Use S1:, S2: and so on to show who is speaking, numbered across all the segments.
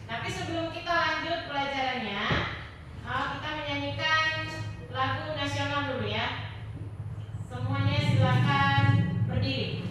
S1: Tapi sebelum kita lanjut pelajarannya, kita menyanyikan lagu nasional dulu ya. Semuanya silakan berdiri.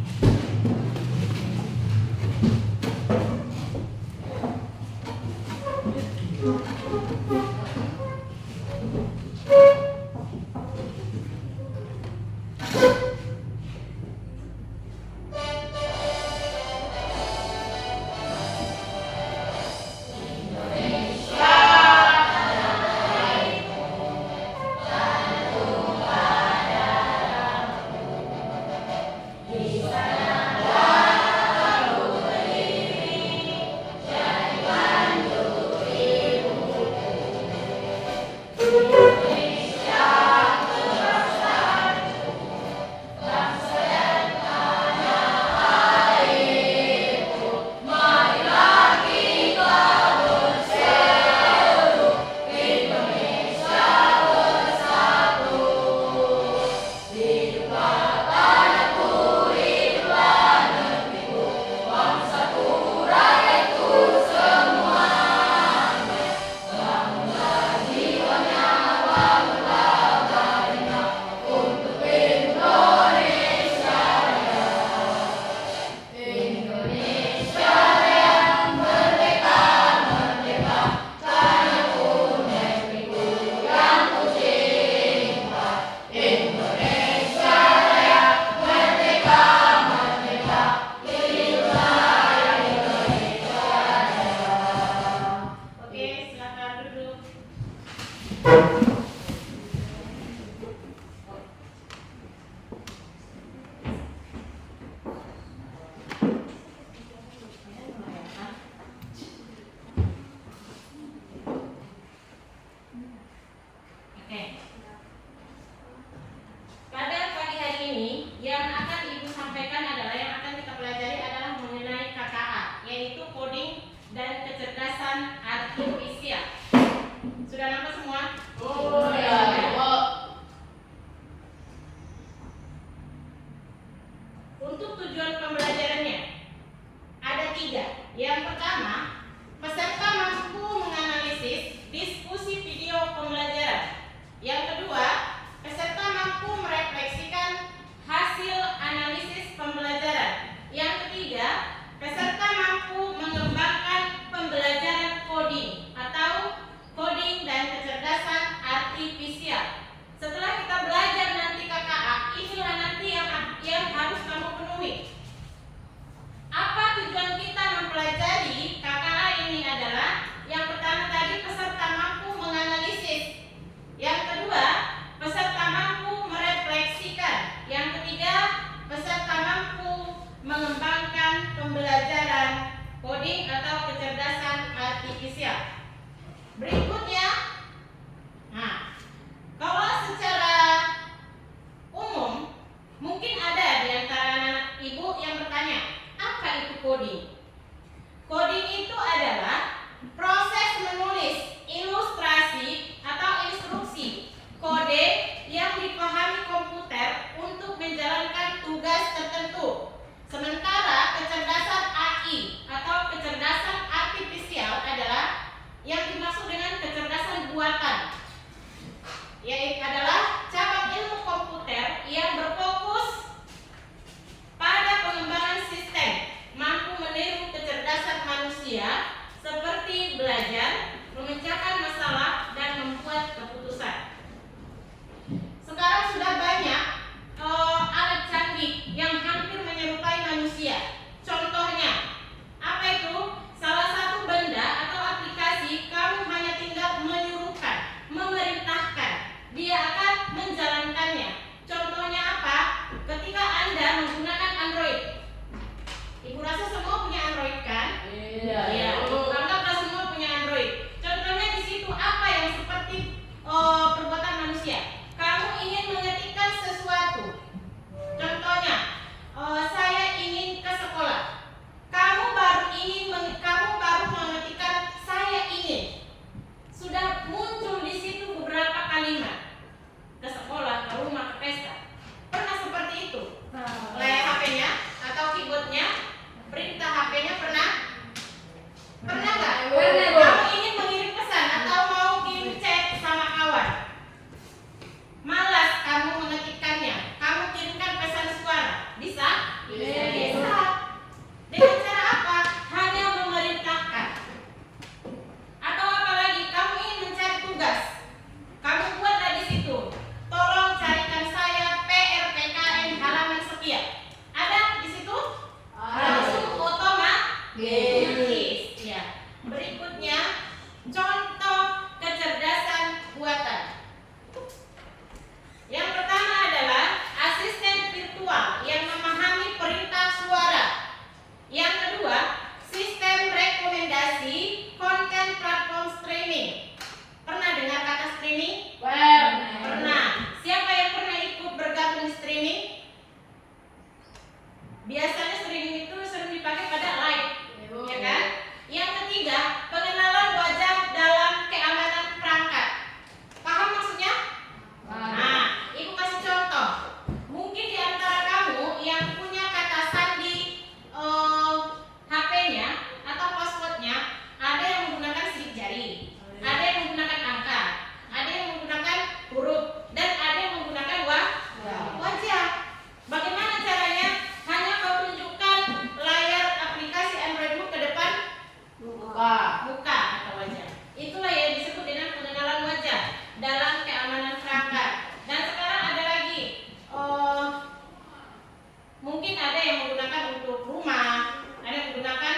S1: muka atau wajah. Itulah yang disebut dengan pengenalan wajah dalam keamanan perangkat. Dan sekarang ada lagi, mungkin ada yang menggunakan untuk rumah, ada yang menggunakan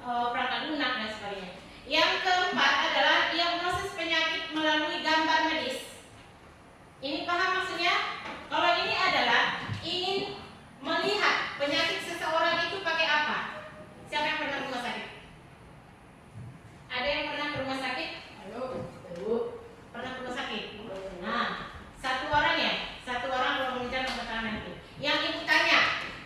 S1: perangkat lunak dan sebagainya. Yang keempat adalah diagnosis penyakit melalui gambar medis. Ini paham maksudnya? Kalau ini adalah ingin melihat penyakit seseorang itu pakai apa? Siapa yang pernah ke rumah sakit? Ada yang pernah ke rumah sakit? Halo, pernah ke rumah sakit? Nah, satu orang ya, satu orang kalau mengejar keterangan itu. Yang ibu tanya,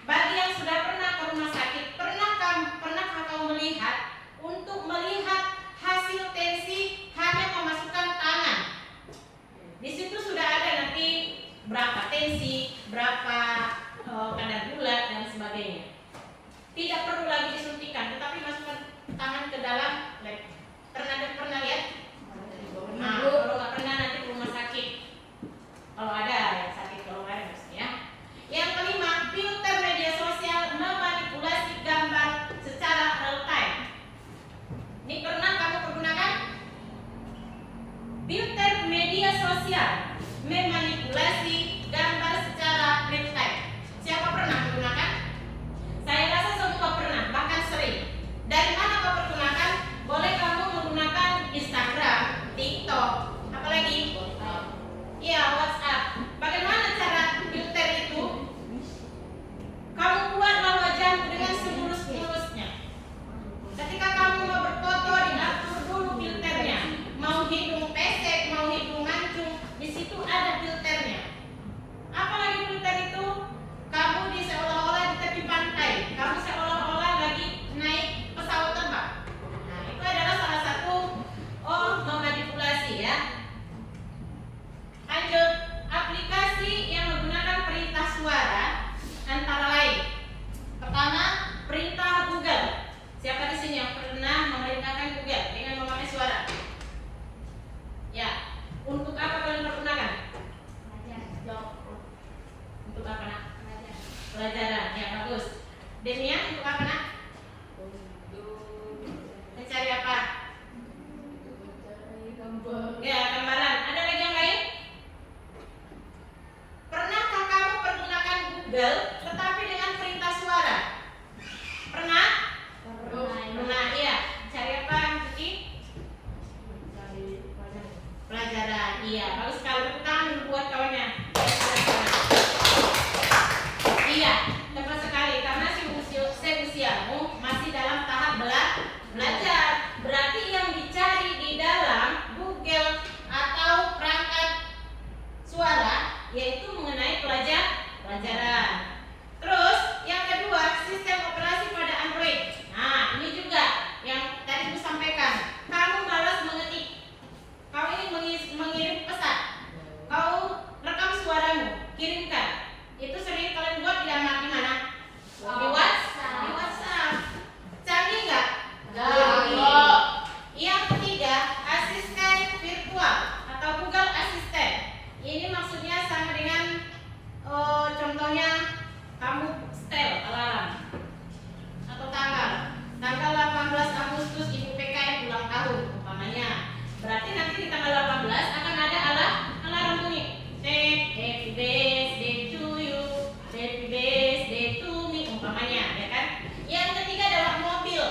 S1: bagi yang sudah pernah ke rumah sakit, pernahkah kamu melihat untuk melihat hasil tensi hanya memasukkan tangan? Di situ sudah ada nanti berapa tensi, berapa kadar gula dan sebagainya. Tidak perlu lagi disuntikan, tetapi masukkan tangan ke dalam lab. Pernah lihat? Nah, kalau nggak pernah nanti ke rumah sakit. Kalau ada yang sakit, kalau nggak ada maksudnya. Yang kelima, filter media sosial memanipulasi gambar secara real time. Ini pernah kamu pergunakan? Filter media sosial memanipulasi gambar secara real time. Siapa pernah menggunakan? Saya rasa semua pernah, bahkan sering. Dari mana kau pergunakan? Boleh kamu menggunakan Instagram, TikTok, apalagi? Iya, WhatsApp. Bagaimana cara filter itu? Kamu buatlah wajahmu dengan semulus-mulusnya. Ketika kamu mau berfoto, diatur dulu filternya. Mau hidung pesek, mau hidung mancung, di situ ada filternya. Apalagi filter itu? Kamu seolah-olah di tepi pantai, kamu seolah-olah lagi naik pesawat terbang. Nah, itu adalah salah satu memanipulasi ya. Lanjut, aplikasi yang menggunakan perintah suara antara lain. Pertama, perintah Google. Siapa di sini yang pernah memerintahkan Google dengan memakai suara? Ya, untuk apa kalian pergunakan? Untuk apa nak? Pelajaran, ya bagus. Demian untuk apa nak? Mencari apa? Ya, gambaran. Ada lagi yang lain? Pernahkah kamu pergunakan Google tetapi dengan perintah suara? Pernah? Pernah, iya. Cari apa, Yuki? Pelajaran, iya. Bagus sekali. Tepuk tangan dulu buat kawannya. Iya, tepat sekali. Karena seusiamu masih dalam tahap belajar. Berarti yang dicari di dalam Google atau perangkat suara yaitu mengenai pelajaran. Terus yang kedua, sistem operasi pada Android. Nah, ini juga yang tadi aku sampaikan. Kamu malas mengetik, kau ingin mengirim pesan, kau rekam suaramu, kirimkan. Itu sering kalian buat di mana? Di WhatsApp. Canggih nggak? Yang ketiga, asisten virtual atau Google Assistant. Ini maksudnya sama dengan contohnya kamu setel alarm atau tanggal 18 Agustus Ibu PKN ulang tahun umpamanya. Berarti nanti di tanggal 18 akan ada alarm bunyi. Happy birthday to you, happy birthday to me umpamanya, ya kan? Yang ketiga adalah mobil.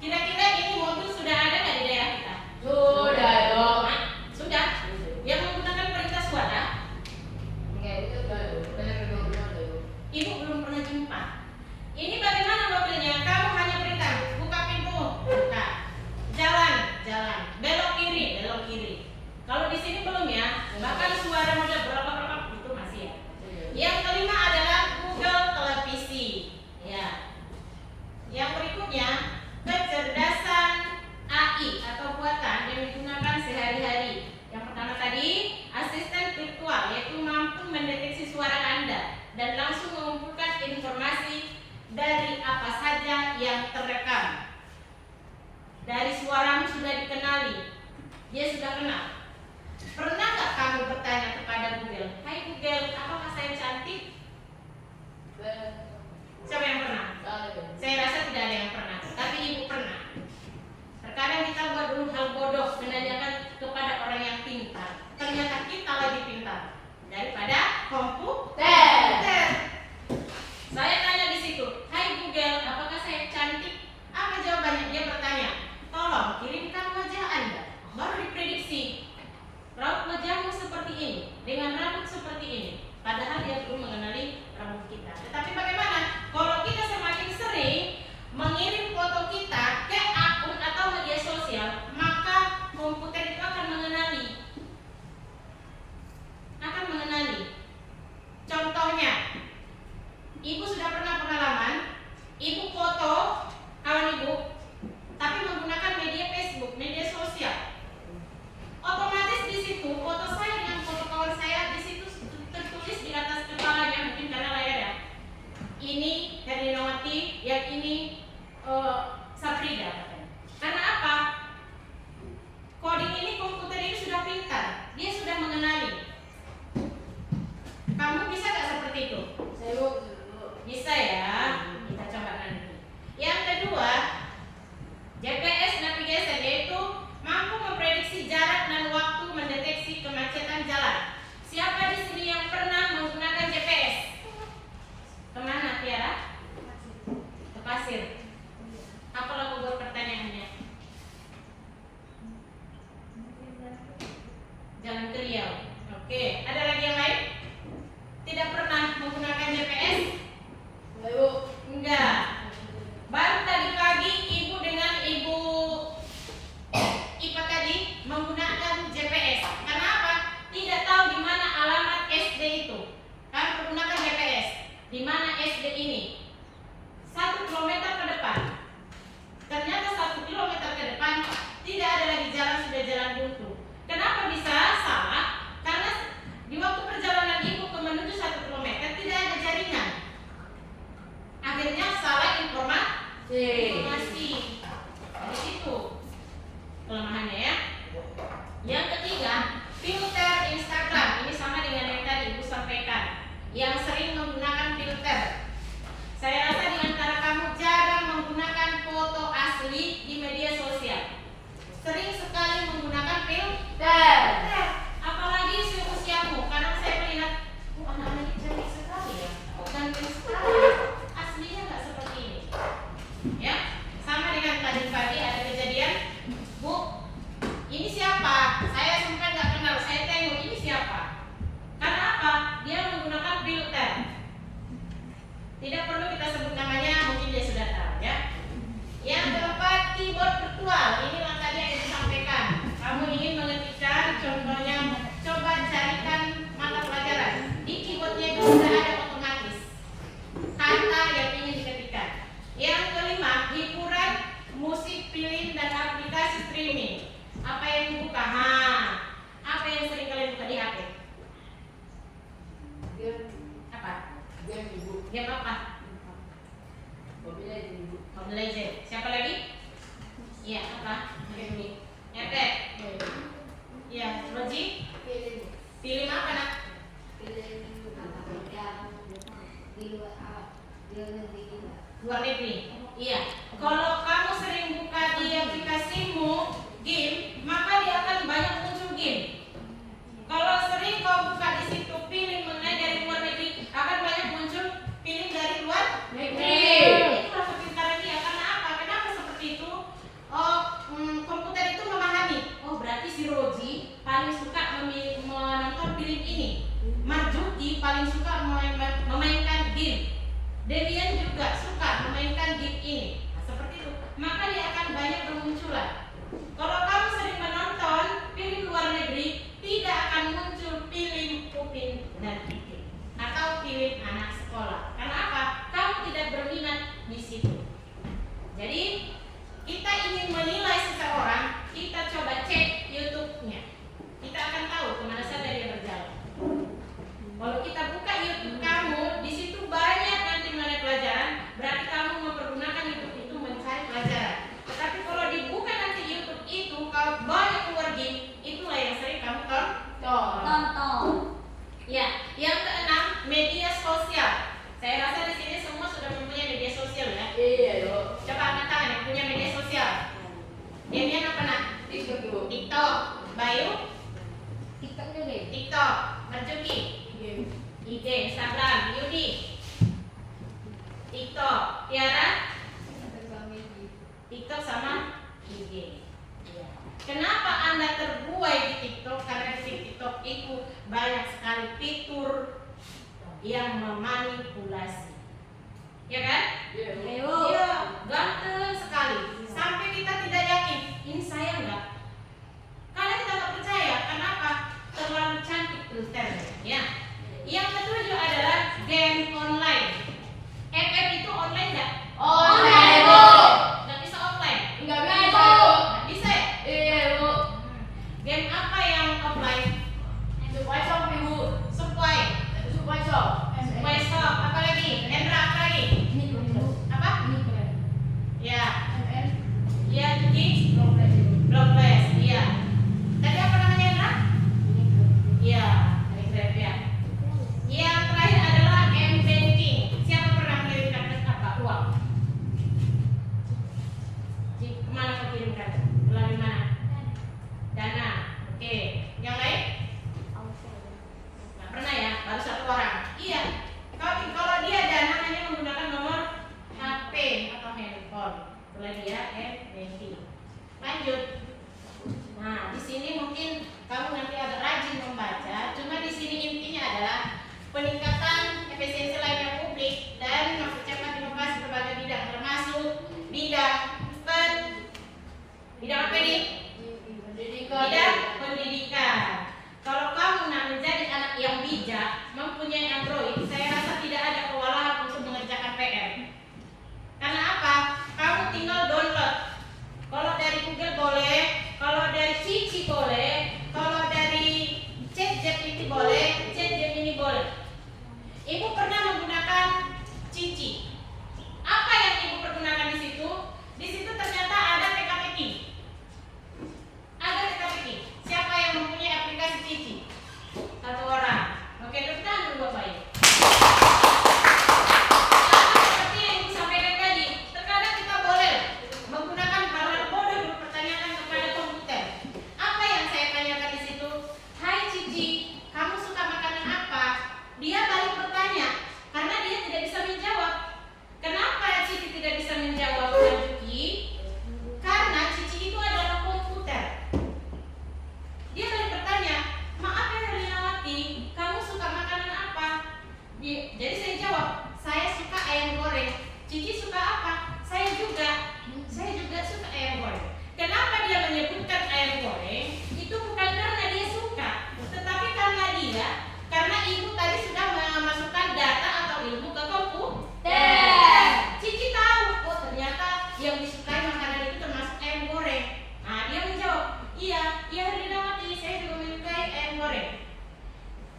S1: Kira-kira ini mobil sudah ada nggak di daerah kita?
S2: Sudah dong.
S1: Nah, sudah. Yang menggunakan perintah suara? Ibu belum pernah jumpa. Ini bagaimana mobilnya? Kamu hanya perintah, buka pintu, buka. Jalan. Belok kiri. Kalau di sini belum ya. Bahkan suara model berapa itu masih ya. Yang kelima adalah Google Televisi. Ya. Yang berikutnya, kecerdasan AI atau buatan yang digunakan sehari-hari. Yang pertama tadi, asisten virtual, yaitu mampu mendeteksi suara Anda dan langsung mengumpulkan informasi dari apa saja yang terekam. Dari suaramu sudah dikenali, dia sudah kenal. Pernah nggak kamu bertanya kepada Google, "Hai Google, apakah saya cantik?" Siapa yang pernah? Saya rasa tidak ada yang pernah, tapi ibu pernah. Terkadang menanyakan kepada orang yang pintar. Ternyata kita lebih pintar daripada komputer. Saya tanya di situ, "Hai Google, apakah saya cantik?" Apa jawabannya? Dia bertanya, "Tolong kirimkan wajah Anda." Baru diprediksi, raut wajahmu seperti ini, dengan rambut seperti ini. Padahal dia belum mengenali rambut kita. Tetapi bagaimana kalau kita semakin sering mengirim foto kita ke akun atau media sosial, maka komputer itu akan mengenali. Contohnya, ibu sudah pernah pengalaman, ibu foto kawan ibu, tapi menggunakan media Facebook, media sosial. Otomatis di situ foto saya dengan foto kawan saya di situ tertulis di atas kepalanya, mungkin karena layarnya. Ini Herlinowati, yang ini Saprida katanya. Karena apa? Coding ini, komputer ini sudah pintar, dia sudah mengenali. Kamu bisa nggak seperti itu? Bisa ya, kita coba nanti. Yang kedua, GPS navigation, yaitu mampu memprediksi jarak dan waktu mendeteksi kemacetan jalan. Siapa di sini yang pernah menggunakan GPS? Kemana Tiara? Ke Pasir. Apalah buat pertanyaannya? Jalan ke Riau. Oke, ada lagi yang lain? Tidak pernah menggunakan GPS? Enggak. Baru tadi pagi ibu dengan ibu Ipa tadi menggunakan GPS. Karena apa? Tidak tahu di mana alamat SD itu. Kami menggunakan GPS. Di mana SD ini? 1 kilometer ke depan. Ternyata 1 kilometer ke depan tidak ada lagi jalan, sudah jalan buntu. Kenapa bisa salah? Karena di waktu perjalanan ibu menuju 1 kilometer tidak ada jaringan. Akhirnya salah informasi. Di situ kelemahannya ya. Yang ketiga, filter Instagram. Ini sama dengan yang tadi ibu sampaikan. Yang sering menggunakan filter. Saya rasa di antara kamu jarang menggunakan foto asli di media sosial. Sering sekali menggunakan filter. Apalagi seusiamu, karena saya melihat anak-anak ini cantik sekali ya, ganteng sekali. Aslinya nggak seperti ini. Ya, sama dengan tadi pagi ada kejadian, Bu, ini siapa? Saya sempat nggak kenal. Saya tengok ini siapa? Karena apa? Dia menggunakan filter. Tidak perlu kita sebut namanya, mungkin dia sudah tahu ya. Yang keempat, keyboard virtual. Inilah tadi yang disampaikan. Kamu ingin mengetikkan, contohnya, coba carikan mata pelajaran. Di keyboardnya itu sudah ada otomatis kata yang ingin diketikkan. Yang kelima, hiburan, musik, film, dan aplikasi streaming. Apa yang dibuka? Apa yang sering kalian buka di HP? Apa? Game apa? Mobile Legends. Siapa lagi? Iya, apa? Ngepet. Iya, Roji? Film apa nak? Luar negeri. Iya. Kalau kamu sering buka di aplikasimu game, maka dia akan banyak muncul game. Kalau sering kau buka di situ film mengenai dari luar negeri, akan banyak muncul film dari luar negeri. Itulah kepintaran dia. Karena apa? Kenapa seperti itu? Komputer itu memahami. Oh, berarti si Roji paling suka menonton film ini. Marjuki paling suka memainkan game. Devian juga suka memainkan game ini. Nah, seperti itu. Maka dia akan banyak bermunculan. Kalau kamu sering menonton film luar negeri, tidak akan muncul film Upin dan Ipin atau film anak sekolah. Karena apa? Kamu tidak berminat di situ. Jadi kita ingin menilai seseorang, kita coba cek YouTube-nya. Kita akan tahu kemana saja dia berjalan. Kalau kita buka YouTube kamu, di situ banyak nanti mengenai pelajaran, berarti kamu mempergunakan YouTube itu mencari pelajaran. Tetapi kalau dibuka nanti YouTube itu, kalau banyak keluar game, itulah yang sering kamu tonton. Ya, yang keenam, media sosial. Saya rasa di sini semua sudah mempunyai media sosial ya.
S2: Iya, yuk.
S1: Coba angkat tangan yang punya media sosial. Demian apa nak?
S2: Facebook.
S1: TikTok. Bayu?
S2: TikTok juga.
S1: TikTok. Marjuki? IG. Instagram. Yudi? TikTok. Tiara? TikTok sama IG. Ya. Kenapa Anda terbuai di TikTok? Karena di TikTok itu banyak sekali fitur yang memanipulasi. Ya kan? Iya, ganteng sekali. Sampai kita tidak yakin, ini saya enggak. Karena kita nggak percaya, kenapa? Terlalu cantik filternya. Ya. Yang ketujuh adalah game online. FF itu online nggak?
S2: Online, Bu.
S1: Nggak bisa offline.
S2: Enggak bisa, Bu.
S1: Nggak bisa ya?
S2: Iya, Bu.
S1: Game apa yang offline?
S2: Supaya shop, Ibu.
S1: Supply.
S2: Supaya shop.
S1: Supply shop. Apa lagi? Hendra apa lagi?
S2: Ini keren, Bu.
S1: Apa?
S2: Ini keren.
S1: Ya.
S2: MN.
S1: Iya, jadi
S2: Blog Flash, Ibu.
S1: Blockflash. Iya. Tadi apa namanya Hendra?
S2: Ini keren.
S1: Iya, Telegram ya. Yang terakhir adalah M-Banking. Siapa pernah mengirimkan apa? Uang? Kemana kau kirimkan? Melalui mana? Dana. Oke. Yang lain? Nggak pernah ya? Baru satu orang. Iya. Kalau dia dana hanya menggunakan nomor HP atau handphone. Itulah dia M-Banking. Lanjut. Nah, di sini mungkin kamu nanti agak rajin membaca. Cuma di sini intinya adalah peningkatan efisiensi layanan publik dan mempercepat inovasi berbagai bidang, termasuk bidang bidang apa nih? Bidang pendidikan. Kalau kamu nak menjadi anak yang bijak, mempunyai Android, saya rasa tidak ada kewalahan untuk mengerjakan PR. Karena apa? Kamu tinggal download. Kalau dari Google boleh, kalau dari Cici boleh, kalau dari ChatGPT boleh, ChatGPT boleh. Ibu pernah menggunakan Cici. Apa yang ibu pergunakan di situ? Di situ ternyata ada TKPK. Ada TKPK. Siapa yang mempunyai aplikasi Cici? Satu orang. Oke, tepuk tangan dulu Bapak Ibu. Seperti yang ibu sampaikan tadi, terkadang kita boleh menggunakan hal-hal bodoh untuk pertanyakan kepada komputer. Apa yang saya tanyakan di situ? Hai Cici, kamu suka makanan apa? Dia balik bertanya karena dia tidak bisa menjawab. Kenapa Cici tidak bisa menjawab, Cici? Karena Cici itu adalah komputer. Dia balik bertanya, maaf ya Herliawati, kamu suka makanan apa? Jadi saya jawab, saya suka ayam goreng. Cici suka apa? Saya juga suka ayam goreng. Kenapa dia menyebutkan ayam goreng? Itu bukan karena dia suka, tetapi karena ibu tadi sudah memasukkan data atau ilmu ke komputer. Cici tahu, oh ternyata yang disukai makanan itu termasuk ayam goreng. Nah dia menjawab, iya Herlinawati, saya juga menyukai ayam goreng.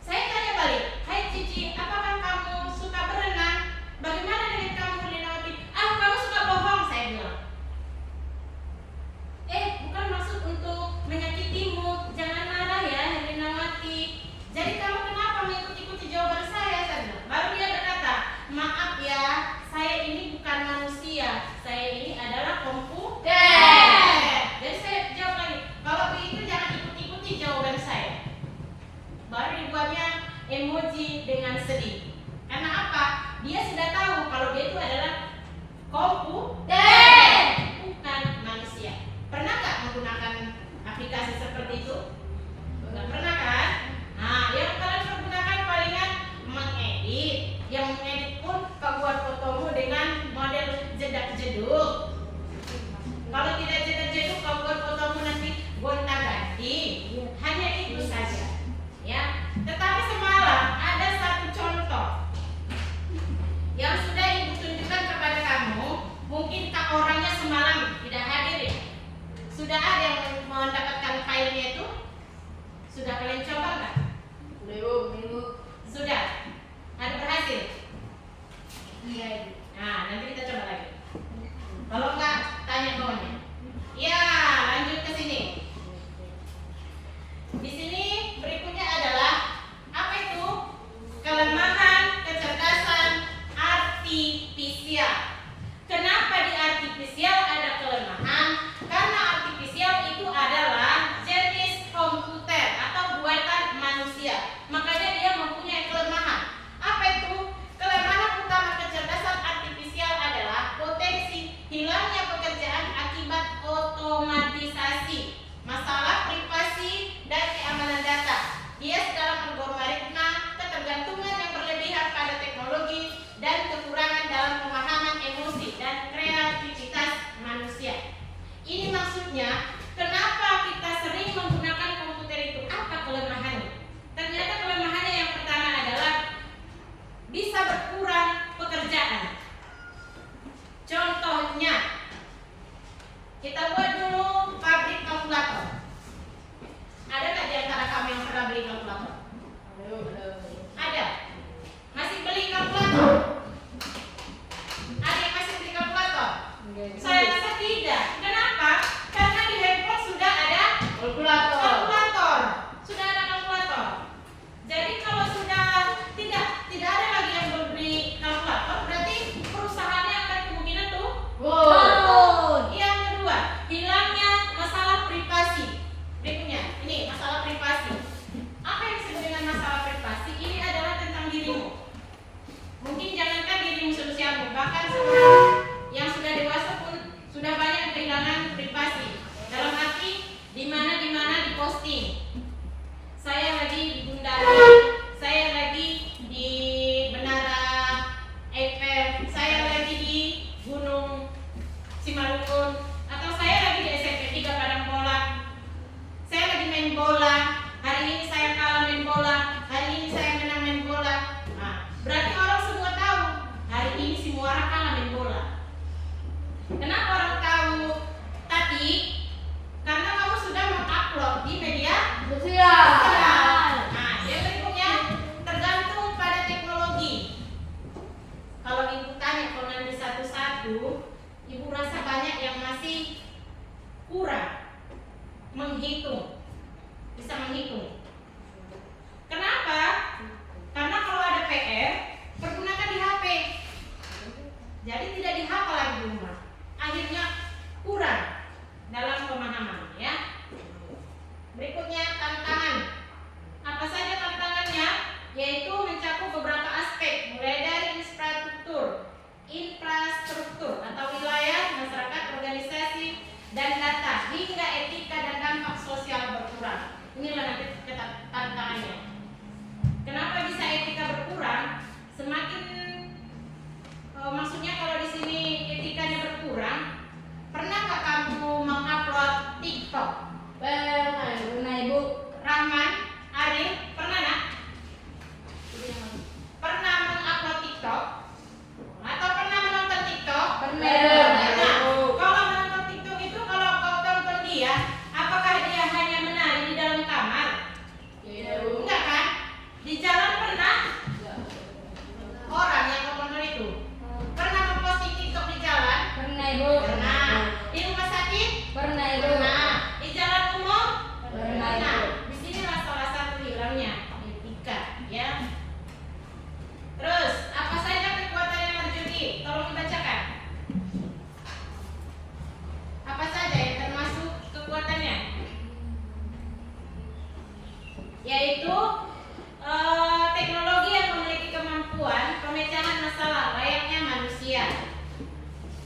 S1: Saya tanya balik, hai Cici, apakah kamu suka berenang? Bagaimana dengan kamu Herlinawati? Kamu suka bohong, saya bilang. Bukan maksud untuk menyakitimu, jangan marah ya Herlinawati. Jadi kamu kenapa mengikuti jawaban saya? Baru dia berkata, maaf ya, saya ini bukan manusia, saya ini adalah komputer. Jadi saya jawab lagi, kalau begitu jangan ikuti jawaban saya. Baru dibuatnya emoji dengan sedih. Karena apa? Dia sudah tahu kalau dia itu adalah komputer, bukan manusia. Pernah nggak menggunakan aplikasi seperti itu? Nggak pernah kan? Nah, yang kalian pergunakan palingan mengedit. Yang mengedit pun kau buat fotomu dengan model jedak-jeduk. Kalau tidak jedak-jeduk, kau buat fotomu nanti gonta-ganti. Hanya itu saja. Ya. Tetapi semalam ada satu contoh yang sudah ibu tunjukkan kepada kamu. Mungkin orangnya semalam tidak hadir ya. Sudah ada yang mendapatkan file posting. Saya lagi di Bundaran, saya lagi di Menara Eiffel, saya lagi di Gunung Simalungun, atau saya lagi di SMP 3 Padang Bola. Saya lagi main bola. Hari ini saya kalah main bola. Hari ini saya menang main bola. Nah, berarti orang semua tahu hari ini si Muara kalah main bola. Kenapa orang tahu? Tadi karena kamu sudah mengupload di media
S2: Sosial.
S1: Nah, yang berikutnya tergantung pada teknologi. Kalau ibu tanya kalau nanti satu-satu, ibu rasa banyak yang masih kurang menghitung, bisa menghitung. Kenapa? Karena kalau ada PR, pergunakan di HP. Jadi tidak dihafal lagi di rumah. Akhirnya kurang dalam pemahaman, ya. Berikutnya tantangan. Apa saja tantangannya? Yaitu mencakup beberapa aspek, mulai dari infrastruktur atau wilayah, masyarakat, organisasi, dan data, hingga etika dan dampak sosial berkurang. Inilah nanti tantangannya. Kenapa bisa etika berkurang? Semakin maksudnya kalau di sini etikanya berkurang, pernahkah kamu mengupload TikTok?
S2: Pernah Ibu.
S1: Rahman, Arif, pernah nak? Pernah mengupload TikTok? Atau pernah menonton TikTok?
S2: Pernah.
S1: Nah, kalau menonton TikTok itu kalau kau tonton dia, apakah dia hanya menari di dalam kamar? Enggak kan? Di jalan pernah? Orang yang kau tonton itu pernah memposting TikTok di jalan?
S2: Pernah Ibu.
S1: Pernah. Di rumah sakit?
S2: Pernah Ibu.
S1: Pernah. Di jalan umum?
S2: Pernah
S1: Nah,
S2: Ibu.
S1: di sinilah salah satu hilangnya etika, ya. Terus, apa saja kekuatan yang berjudi? Tolong dibacakan. Apa saja yang termasuk kekuatannya? Yaitu teknologi yang memiliki kemampuan pemecahan masalah layaknya manusia.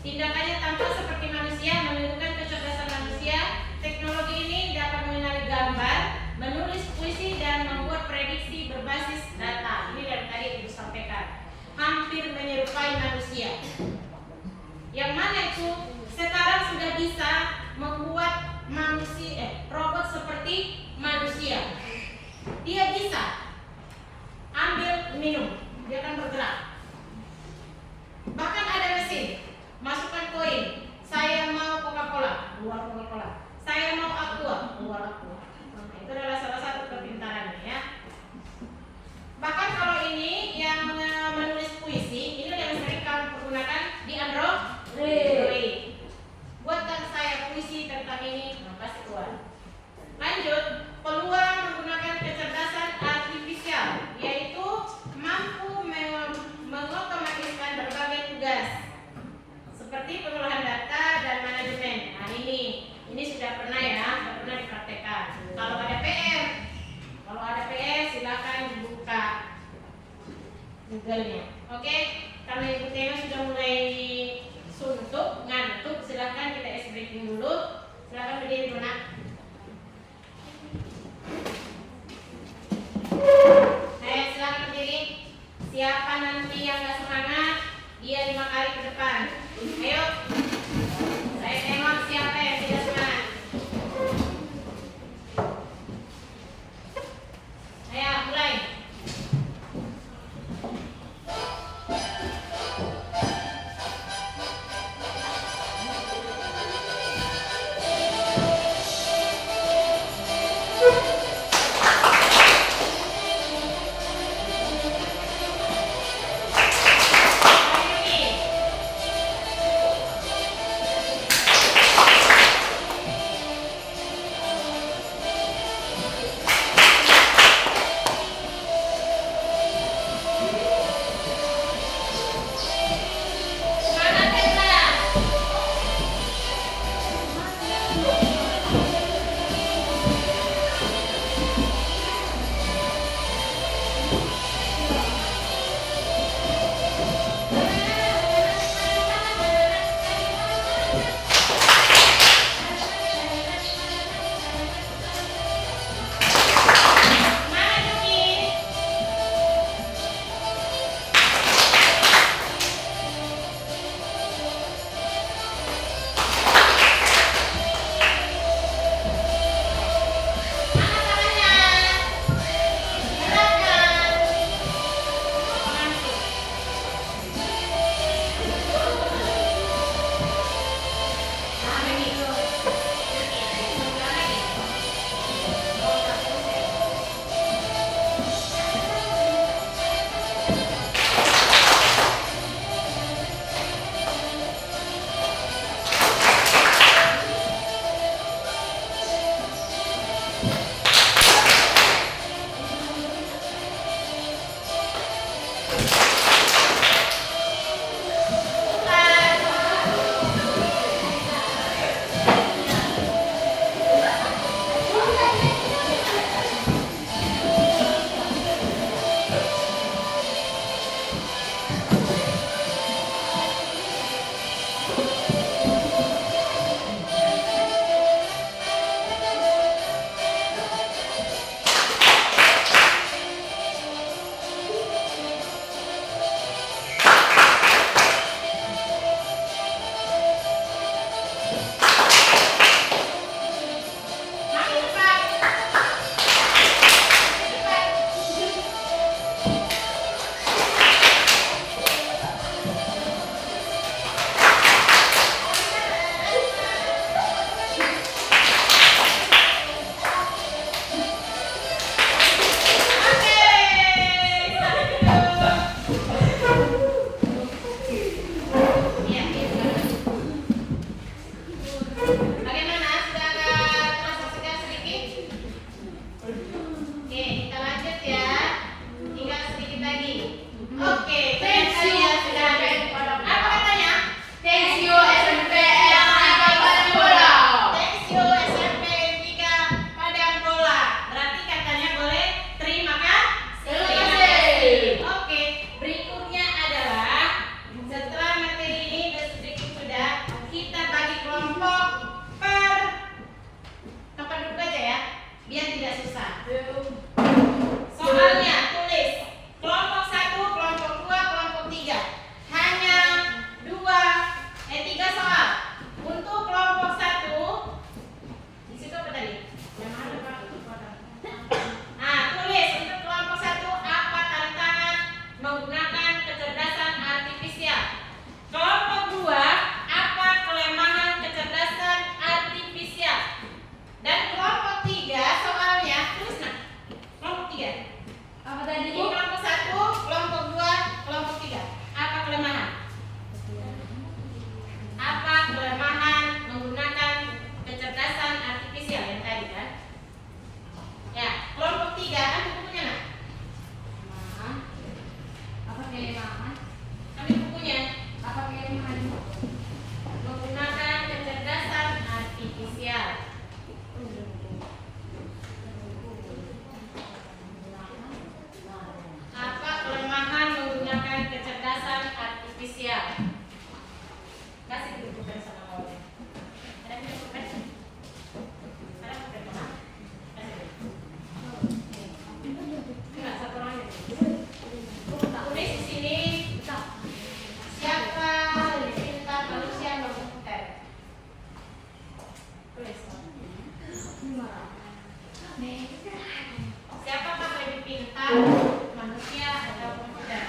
S1: Tindakannya tampak seperti manusia, menunjukkan kecerdasan manusia. Teknologi ini dapat mengenali gambar, menulis puisi, dan membuat prediksi berbasis data. Ini dari tadi Ibu sampaikan. Hampir menyerupai manusia. Yang mana itu sekarang sudah bisa membuat robot seperti manusia. Dia bisa ambil minum, dia akan bergerak. Bahkan ada mesin, masukkan koin. Saya mau Coca-Cola, keluar Coca-Cola. Saya mau Aqua, keluar Aqua. Nah, itu adalah salah satu kepintarannya, ya. Bahkan kalau ini yang menulis puisi, ini yang sering kamu pergunakan di Android. Buatkan saya puisi tentang ini, nah, pasti keluar. Lanjut, peluang menggunakan kecerdasan artifisial, yaitu mampu mengotomatiskan berbagai tugas seperti pengolahan data dan manajemen. Nah, ini sudah pernah, ya, sudah pernah dipraktekkan. Kalau ada PR, silakan dibuka Google-nya. Oke, karena Ibu Tema sudah mulai suntuk, ngantuk, silakan kita ice breaking dulu. Silakan berdiri dulu, nak. Silakan berdiri. Siapa nanti yang nggak semangat, dia 5 kali ke depan. Ayo, saya tengok siapa yang tidak semangat. Ayo, mulai. Soalnya tulis kelompok 1, kelompok 2, kelompok 3. Hanya 3 soal. Untuk kelompok 1 di situ apa tadi? Yang mana Pak? Nah, tulis untuk kelompok 1 apa tantangan menggunakan kecerdasan artifisial. Kelompok 2 apa kelemahan kecerdasan artifisial. Dan kelompok 3 soalnya tulis nah. Kelompok 3.
S2: Apa tadi,
S1: Ini
S2: Bu?
S1: kelompok 1, kelompok 2, kelompok 3. Apa kelemahan? Apa kelemahan menggunakan kecerdasan artifisial yang tadi kan? Ya, kelompok 3 kan bukunya nah.
S2: Apa kelemahan?
S1: Ambil bukunya.
S2: Apa kelemahan?
S1: Menggunakan kecerdasan artifisial. Apa kelemahan menggunakan kecerdasan artifisial? Kasih buku pen sama kawan. Ada buku pen? Ada buku pen mana? Enggak, satu orang aja. Tulis di sini. Siapa lebih pintar manusia komputer? Tulis. Siapakah lebih pintar manusia atau komputer?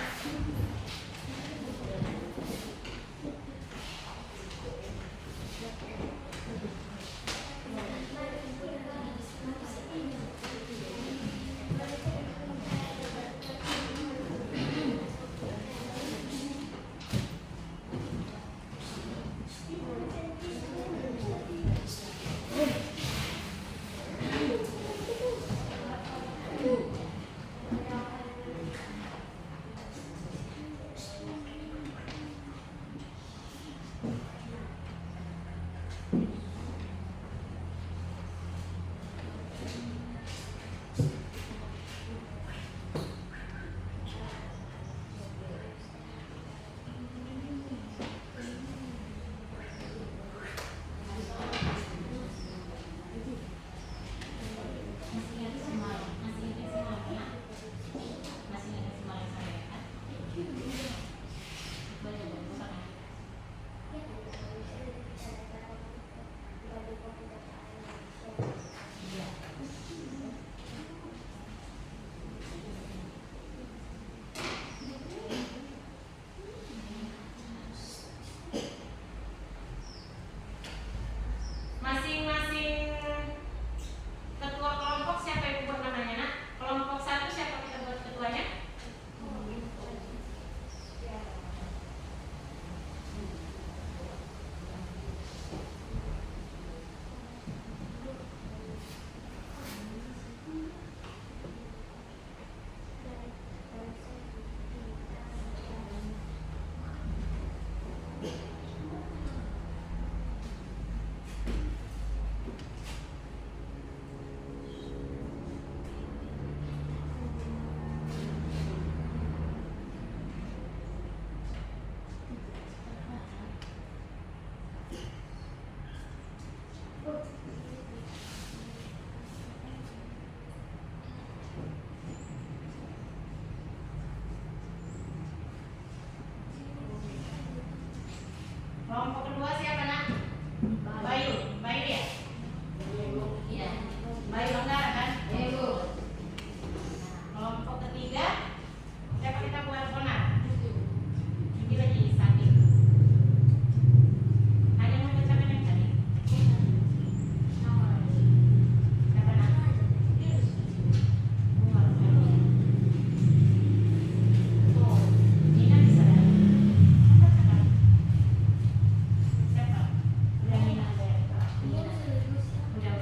S1: Masing-masing ketua kelompok siapa yang buat namanya nak? Kelompok 1 siapa kita buat ketuanya? Kelompok kedua siapa nak? Bayu, Bayu ya? Iya. Bayu Lenggara kan?
S2: Iya, Bu.
S1: Kelompok ketiga siapa kita buat Bonar? Ini lagi sakit. Hanya mau bacakan yang tadi. Siapa nak? Oh, ini kan bisa ya? Siapa? Udah ini ada ya? Udah.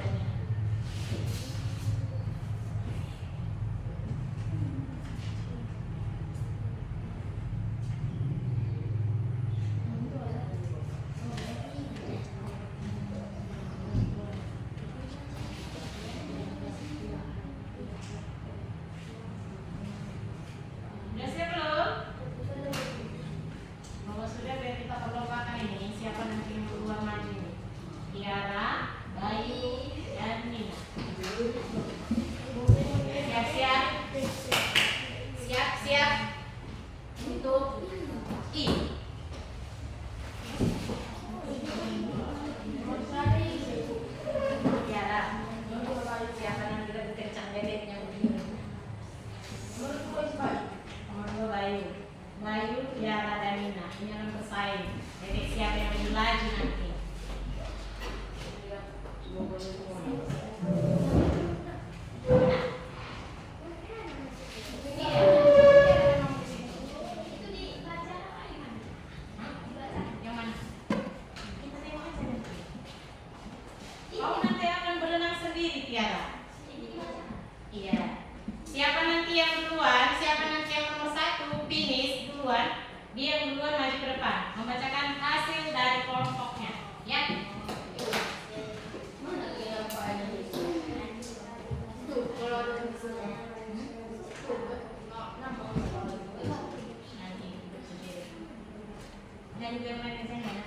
S1: Udah siap belum? Kalau sudah biar kita perlombakan ini siapa nanti yang berdua maju ini? Tiara, Bayu, dan Nina. di Tiara. Iya. Siapa nanti yang duluan? Siapa nanti yang nomor 1 finish duluan? Dia yang duluan maju ke depan, membacakan hasil dari kelompoknya. Ya. Dan juga yang lain biasanya.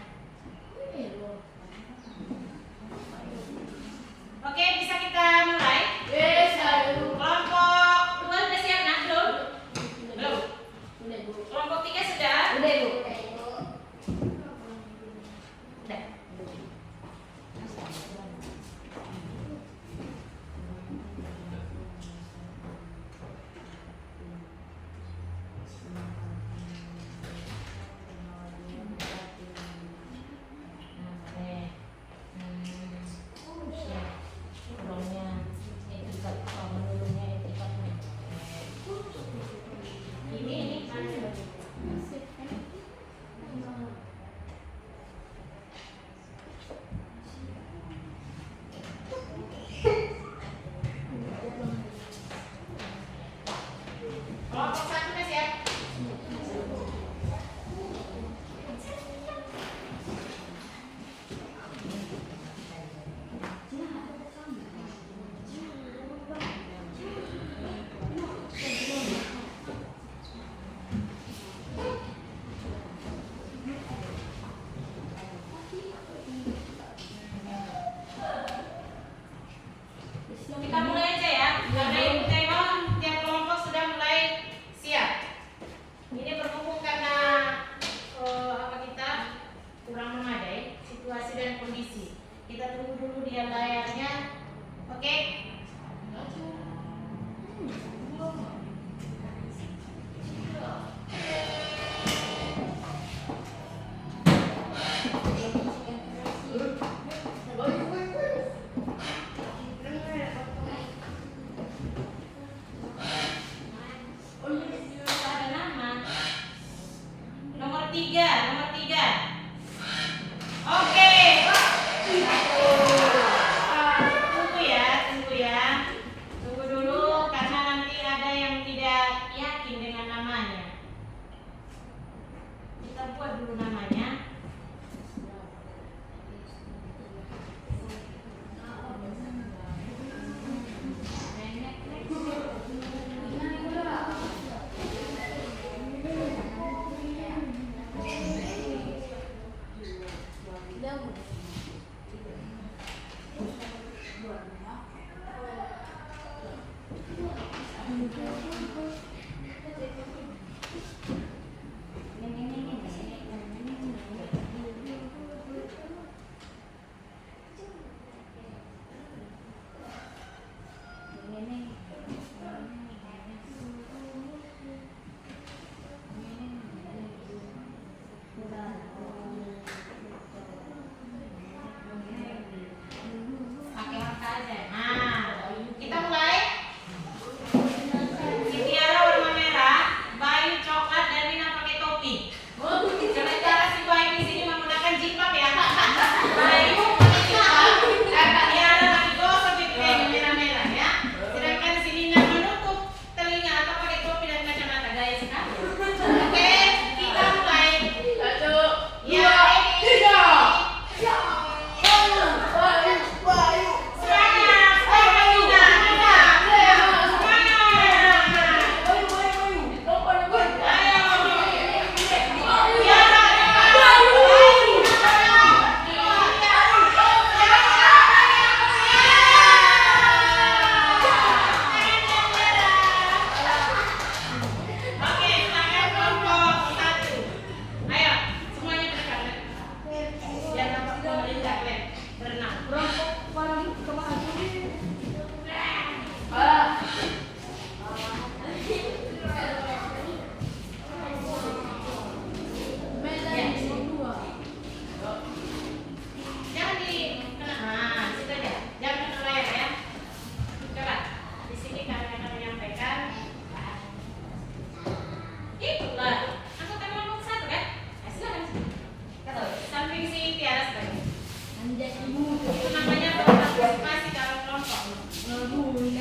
S1: Oke, bisa kita mulai? Kelompok 2 sudah siap, nak? Belum? Belum? Kelompok 3 sudah? Udah. Kelompok 1 sudah siap? Kita mulai aja ya, karena Ibu tengok tiap kelompok sudah mulai siap. Ini berhubung karena kita kurang memadai situasi dan kondisi. Kita tunggu dulu di layarnya, oke? Ada nama. Nomor 3. Oke. Tunggu ya.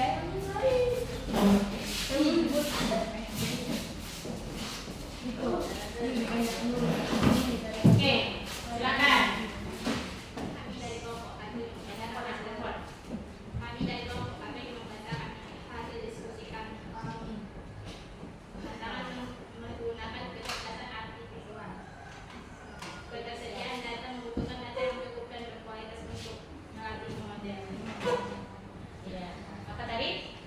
S1: Oke, silakan.
S3: Kami dari kelompok kami membacakan hasil diskusi kami tentang menggunakan kecerdasan artifisial. Ketersediaan data membutuhkan data yang cukup dan berkualitas untuk melatih model.
S1: Ya. Apa tadi?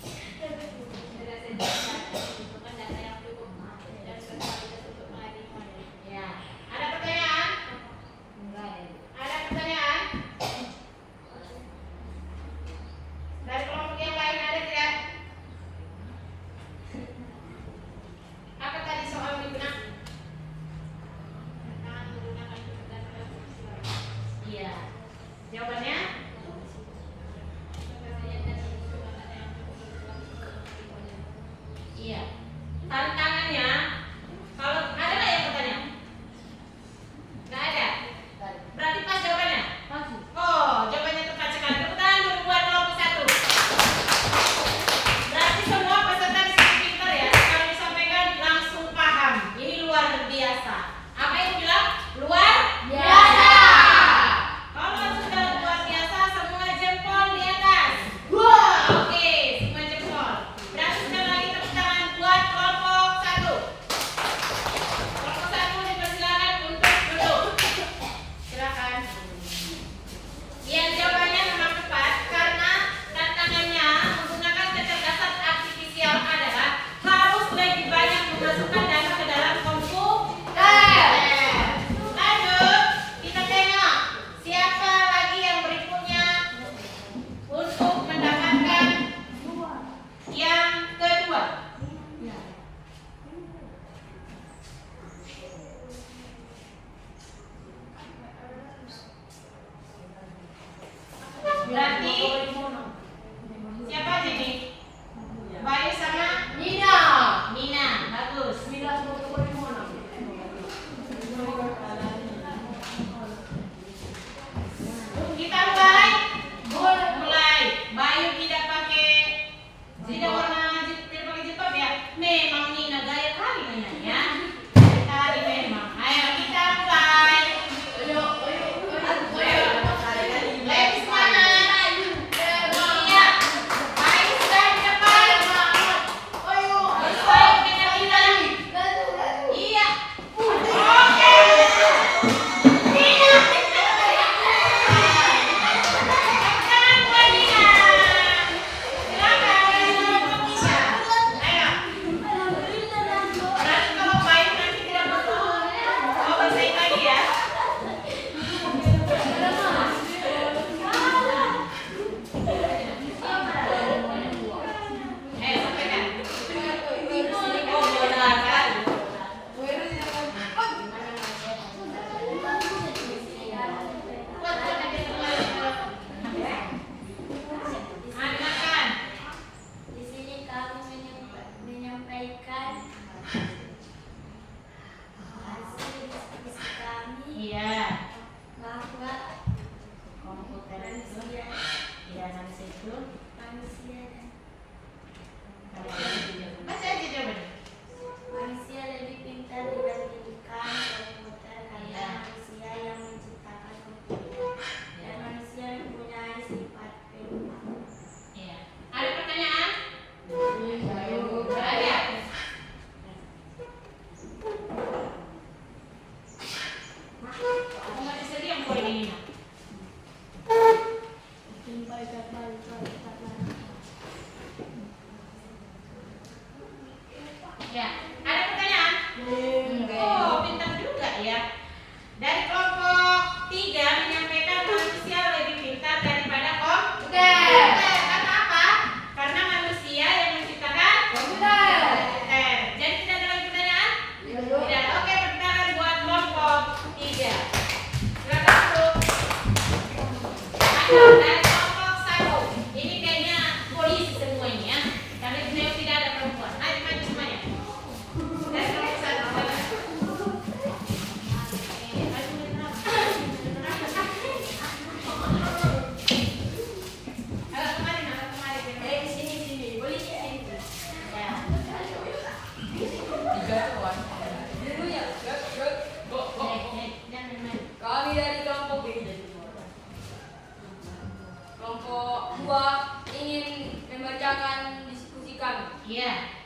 S4: membacakan diskusi kami.
S1: Iya.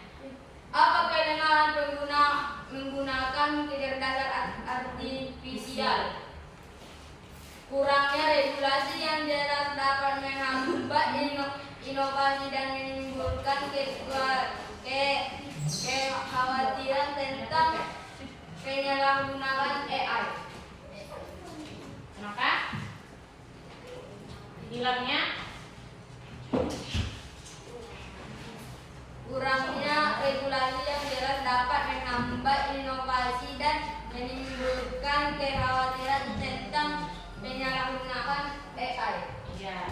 S4: Apa kelengahan menggunakan kecerdasan artifisial? Kurangnya regulasi yang jelas dapat menghambat inovasi dan menimbulkan kekhawatiran tentang penyalahgunaan AI.
S1: Kenapa? Hilangnya
S4: Kurangnya regulasi yang jelas dapat menghambat inovasi dan menimbulkan kekhawatiran tentang penyalahgunaan AI.
S1: ya.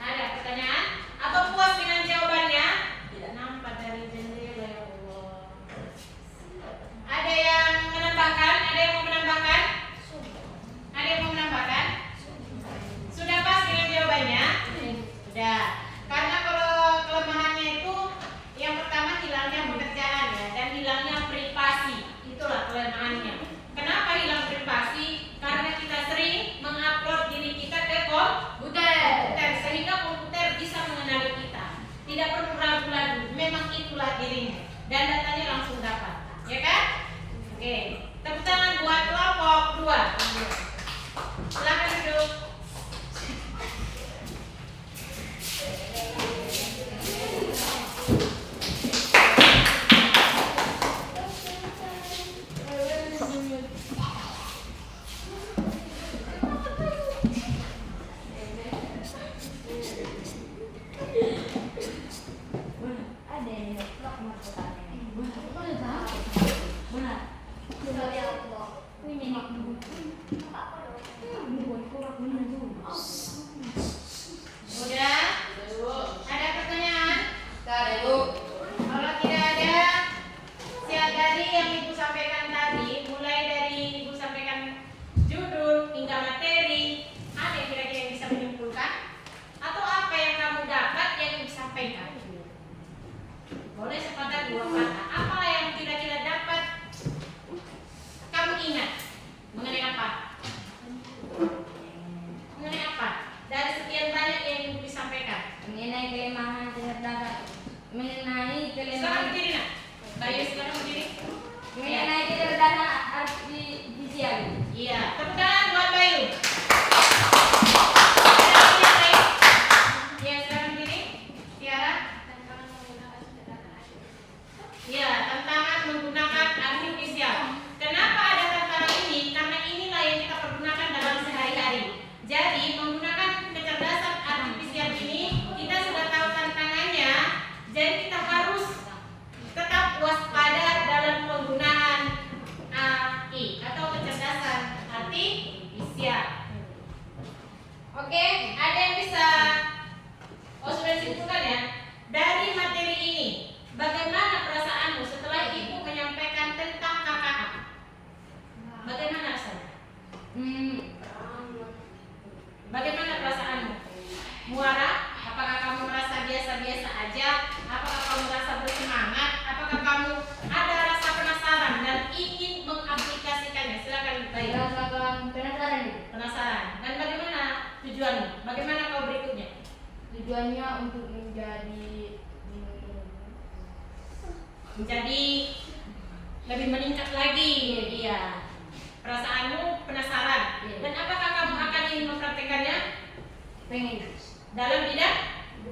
S1: Ada pertanyaan? Apa puas dengan jawabannya? Tidak nampak dari jendela, ya Allah. Ada yang menambahkan? Ada yang mau menambahkan? Ada yang mau menambahkan? Sudah pas dengan jawabannya? Sudah. Karena kalau kelemahannya itu yang pertama hilangnya pekerjaan ya, dan hilangnya privasi. Itulah kelemahannya. Kenapa hilang privasi? Karena kita sering mengupload diri kita ke komputer, sehingga komputer bisa mengenali kita. Tidak perlu ragu-ragu, memang itulah dirinya, dan datanya langsung dapat, ya kan? Oke, tepuk tangan buat kelompok 2. Silakan duduk.
S2: Ada yang nyeplok masukannya. Benar. Ini mak dulu.
S1: Udah? Ada pertanyaan?
S4: Ada Bu.
S1: Kalau tidak ada, siap dari yang Ibu sampaikan tadi, mulai dari Ibu sampaikan judul hingga materi, ada yang kira-kira yang bisa menyimpulkan? Atau apa yang kamu dapat yang Ibu sampaikan? Boleh sepatah 2 kata. Apa yang kira-kira dapat kamu ingat? Mengenai apa? Mengenai apa? Dari sekian banyak yang Ibu disampaikan.
S4: Mengenai kelemahan kecerdasan, mengenai
S1: Silakan
S4: kelemahan
S1: berdiri, Nak. Bayu, silakan berdiri.
S4: mengenai kecerdasan artifisial.
S1: Iya, tepuk tangan buat Bayu. Ada lagi yang lain? Iya, silakan berdiri. Tiara.
S3: Tantangan menggunakan kecerdasan artifisial.
S1: Iya, tantangan menggunakan artifisial. Kenapa ada tantangan ini? Karena inilah yang kita pergunakan dalam sehari-hari. Jadi, menggunakan kecerdasan artifisial ini, kita sudah tahu tantangannya. Jadi, kita harus tetap waspada dalam penggunaan AI atau kecerdasan artifisial. Oke, ada yang bisa sudah disimpulkan ya? Dari materi ini, bagaimana perasaanmu setelah Ibu menyampaikan tentang KKA? Bagaimana rasanya? Bagaimana perasaanmu? Muara? Apakah kamu merasa biasa-biasa aja? Apakah kamu merasa bersemangat? Apakah kamu ada rasa penasaran dan ingin mengaplikasikannya? Silakan Bayu.
S4: Rasakan penasaran.
S1: Penasaran. Dan bagaimana tujuanmu? Bagaimana kau berikutnya?
S4: Tujuannya untuk menjadi
S1: lebih meningkat lagi. Iya. Perasaanmu penasaran.
S4: Iya.
S1: Dan apakah kamu akan ingin mempraktekannya
S4: pengen
S1: dalam bidang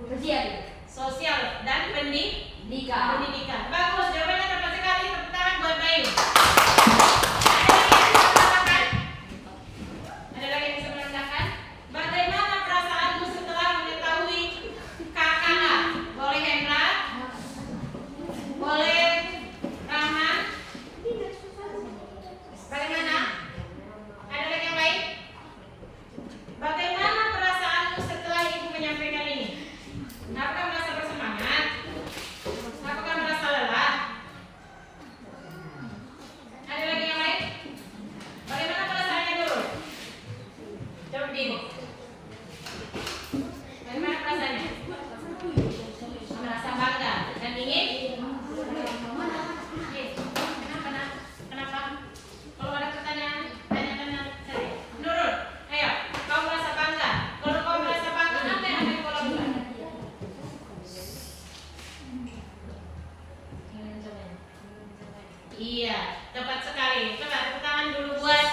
S4: sosial
S1: sosial dan
S4: pendidikan.
S1: pendidikan? Bagus, jawabannya tepat sekali. Tepuk tangan buat Bayu. Ada lagi yang bisa menambahkan? Bagaimana perasaanmu setelah mengetahui KKA? Boleh Hendra? Boleh Rahman? Bagaimana? Ada lagi yang lain? Bagaimana perasaanmu setelah Ibu menyampaikan ini? Apakah merasa bersemangat? Apakah merasa lelah? Iya, tepat sekali. Coba tepuk tangan dulu buat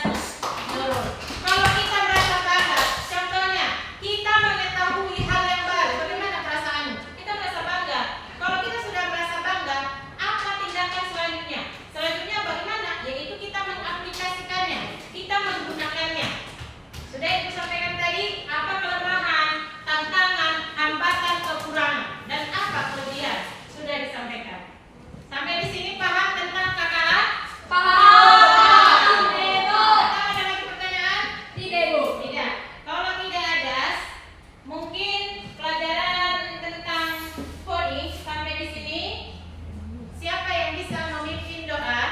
S1: Nurul. Kalau kita merasa bangga, contohnya kita mengetahui hal yang baru, bagaimana perasaanmu? Kita merasa bangga. Kalau kita sudah merasa bangga, apa tindakan selanjutnya? Selanjutnya bagaimana? Yaitu kita mengaplikasikannya, kita menggunakannya. Sudah Ibu sampaikan tadi, apa kelemahan, tantangan, hambatan, kekurangan, dan apa kelebihan? Sudah disampaikan. Sampai di sini paham tentang KKA?
S4: Paham.
S1: Atau ada lagi pertanyaan?
S4: Tidak, Bu.
S1: Tidak. Kalau tidak ada, mungkin pelajaran tentang coding sampai di sini. Siapa yang bisa memimpin doa?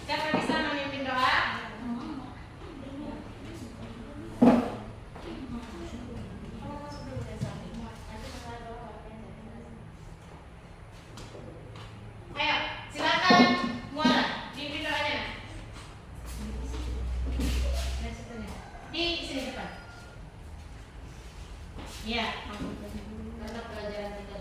S1: Siapa bisa memimpin doa? Ayo, silakan Muara, pimpin doanya. Di sini depan. Iya.
S2: Karena pelajaran kita